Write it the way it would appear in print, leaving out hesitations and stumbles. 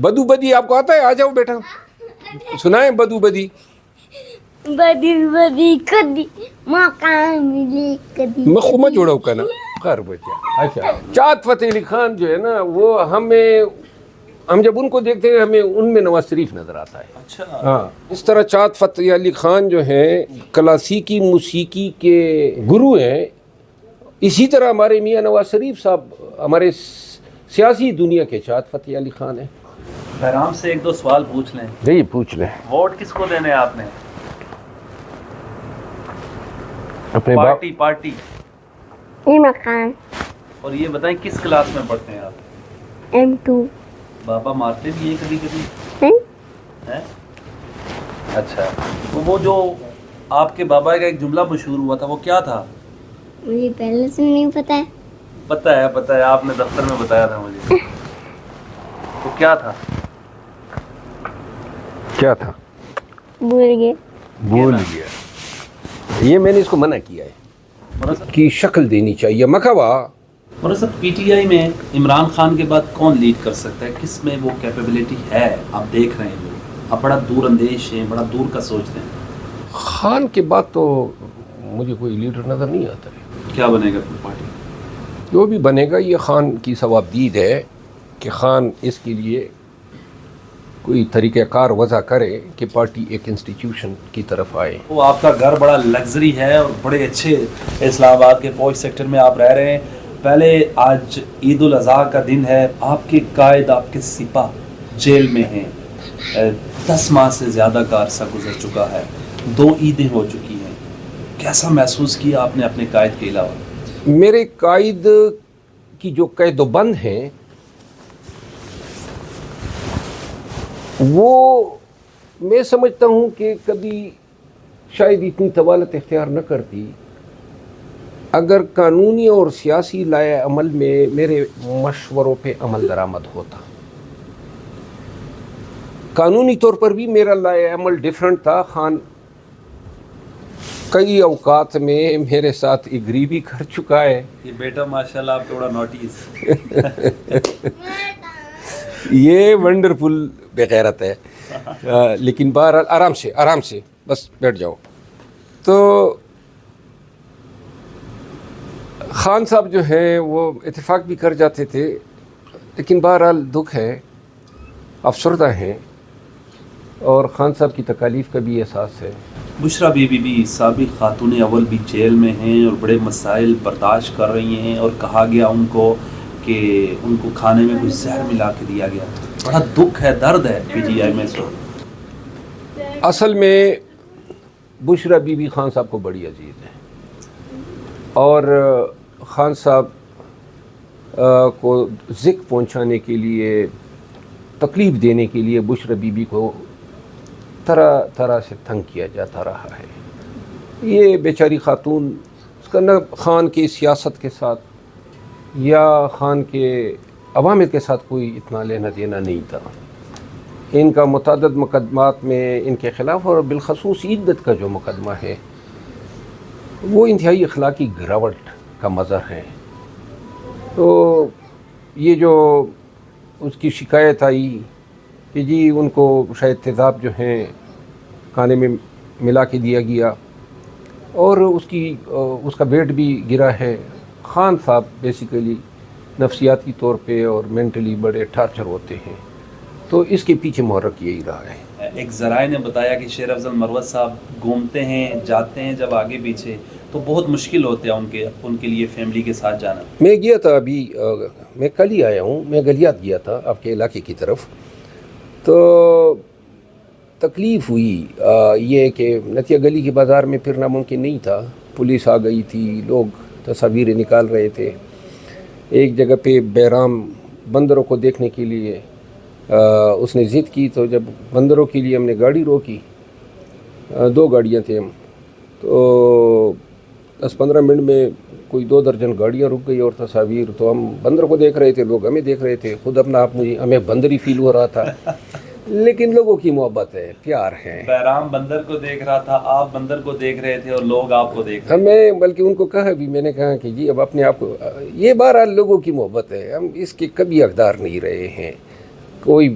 بدو بدی آپ کو آتا ہے؟ آ جاؤ بیٹا سنائیں بدو بدی. بدی بدی کدی مکان ملی کدی میں خوما جوڑا کا نا خیر بچہ. اچھا چاہت فتح علی خان جو ہے نا وہ ہم جب ان کو دیکھتے ہیں ہمیں ان میں نواز شریف نظر آتا ہے. اچھا ہاں اس طرح چاہت فتح علی خان جو ہیں کلاسیکی موسیقی کے گرو ہیں، اسی طرح ہمارے میاں نواز شریف صاحب ہمارے سیاسی دنیا کے چاہت فتح علی خان ہیں. بہرام سے ایک دو سوال پوچھ لیں. جی پوچھ لیں. ووٹ کس کو دینے آپ نے؟ اپنے پارٹی. مکان. اور یہ بتائیں کس کلاس میں پڑھتے ہیں آپ؟ M2. بابا مارتے بھی ہیں کبھی کبھی؟ نہیں. اچھا وہ جو آپ کے بابا کا ایک جملہ مشہور ہوا تھا وہ کیا تھا؟ مجھے پہلے سے نہیں پتا ہے. پتہ ہے آپ نے دفتر میں بتایا تھا مجھے. تو کیا تھا؟ بھول گیا. یہ میں نے اس کو منع کیا ہے کی شکل دینی چاہیے. مکھوا مولانا صاحب پی ٹی آئی میں عمران خان کے بعد کون لیڈ کر سکتا ہے؟ کس میں وہ کیپیبلٹی ہے؟ آپ دیکھ رہے ہیں آپ بڑا دور اندیش ہیں، بڑا دور کا سوچتے ہیں. خان کے بعد تو مجھے کوئی لیڈر نظر نہیں آتا ہے. کیا بنے گا اپنی پارٹی؟ جو بھی بنے گا یہ خان کی ثوابدید ہے کہ خان اس کے لیے کوئی طریقہ کار وضع کرے کہ پارٹی ایک انسٹیٹیوشن کی طرف آئے. وہ آپ کا گھر بڑا لگژری ہے اور بڑے اچھے اسلام آباد کے پوش سیکٹر میں آپ رہ رہے ہیں. پہلے آج عید الاضحیٰ کا دن ہے، آپ کے قائد آپ کے سپاہ جیل میں ہیں. 10 ماہ سے زیادہ کا عرصہ گزر چکا ہے، 2 عیدیں ہو چکی ہیں. کیسا محسوس کیا آپ نے اپنے قائد کے علاوہ؟ میرے قائد کی جو قید و بند ہیں وہ میں سمجھتا ہوں کہ کبھی شاید اتنی طوالت اختیار نہ کرتی اگر قانونی اور سیاسی لائحہ عمل میں میرے مشوروں پہ عمل درآمد ہوتا. قانونی طور پر بھی میرا لائحہ عمل ڈیفرنٹ تھا. خان کئی اوقات میں میرے ساتھ ایگری بھی کر چکا ہے. یہ بیٹا ماشاءاللہ آپ کا بڑا نوٹیس. یہ ونڈرفل بغیرت ہے. لیکن بہرحال آرام سے بس بیٹھ جاؤ. تو خان صاحب جو ہیں وہ اتفاق بھی کر جاتے تھے، لیکن بہرحال دکھ ہے، افسردہ ہیں اور خان صاحب کی تکالیف کا بھی احساس ہے. بشرا بی بی بھی سابق خاتون اول بھی جیل میں ہیں اور بڑے مسائل برداشت کر رہی ہیں، اور کہا گیا ان کو کہ ان کو کھانے میں کچھ زہر ملا کے دیا گیا. بڑا دکھ ہے، درد ہے پی ٹی آئی میں اس وقت. اصل میں بشرا بی بی خان صاحب کو بڑی عزیز ہے اور خان صاحب کو ذکر پہنچانے کے لیے، تکلیف دینے کے لیے بشرا بی بی کو طرح طرح سے تنگ کیا جاتا رہا ہے. یہ بیچاری خاتون، اس کا نہ خان کی سیاست کے ساتھ یا خان کے عوامل کے ساتھ کوئی اتنا لینا دینا نہیں تھا. ان کا متعدد مقدمات میں ان کے خلاف، اور بالخصوص عدت کا جو مقدمہ ہے وہ انتہائی اخلاقی گراوٹ کا مظہر ہے. تو یہ جو اس کی شکایت آئی کہ جی ان کو شاید تیزاب جو ہیں کھانے میں ملا کے دیا گیا اور اس کا ویٹ بھی گرا ہے. خان صاحب بیسیکلی نفسیاتی طور پہ اور مینٹلی بڑے ٹارچر ہوتے ہیں، تو اس کے پیچھے محرک یہی رہا ہے. ایک ذرائع نے بتایا کہ شیر افضل مروت صاحب گھومتے ہیں، جاتے ہیں جب آگے پیچھے تو بہت مشکل ہوتا ہے ان کے لیے فیملی کے ساتھ جانا. میں گیا تھا ابھی، میں کل ہی آیا ہوں، میں گلیات گیا تھا آپ کے علاقے کی طرف. تو تکلیف ہوئی یہ کہ نتیہ گلی کے بازار میں پھرنا ممکن نہیں تھا. پولیس آ گئی تھی، لوگ تصاویریں نکال رہے تھے. ایک جگہ پہ بہرام بندروں کو دیکھنے کے لیے اس نے ضد کی، تو جب بندروں کے لیے ہم نے گاڑی روکی، 2 گاڑیاں تھیں ہم، تو 10-15 منٹ میں کوئی 2 درجن گاڑیاں رک گئی اور تصاویر. تو ہم بندر کو دیکھ رہے تھے، لوگ ہمیں دیکھ رہے تھے. خود اپنا آپ ہمیں بندری فیل ہو رہا تھا، لیکن لوگوں کی محبت ہے، پیار ہے. بہرام بندر کو دیکھ رہا تھا، آپ بندر کو دیکھ رہے تھے اور لوگ آپ کو دیکھ رہے ہمیں، بلکہ ان کو کہا بھی، میں نے کہا کہ جی اب اپنے آپ کو، یہ بہرحال لوگوں کی محبت ہے، ہم اس کے کبھی حقدار نہیں رہے ہیں. کوئی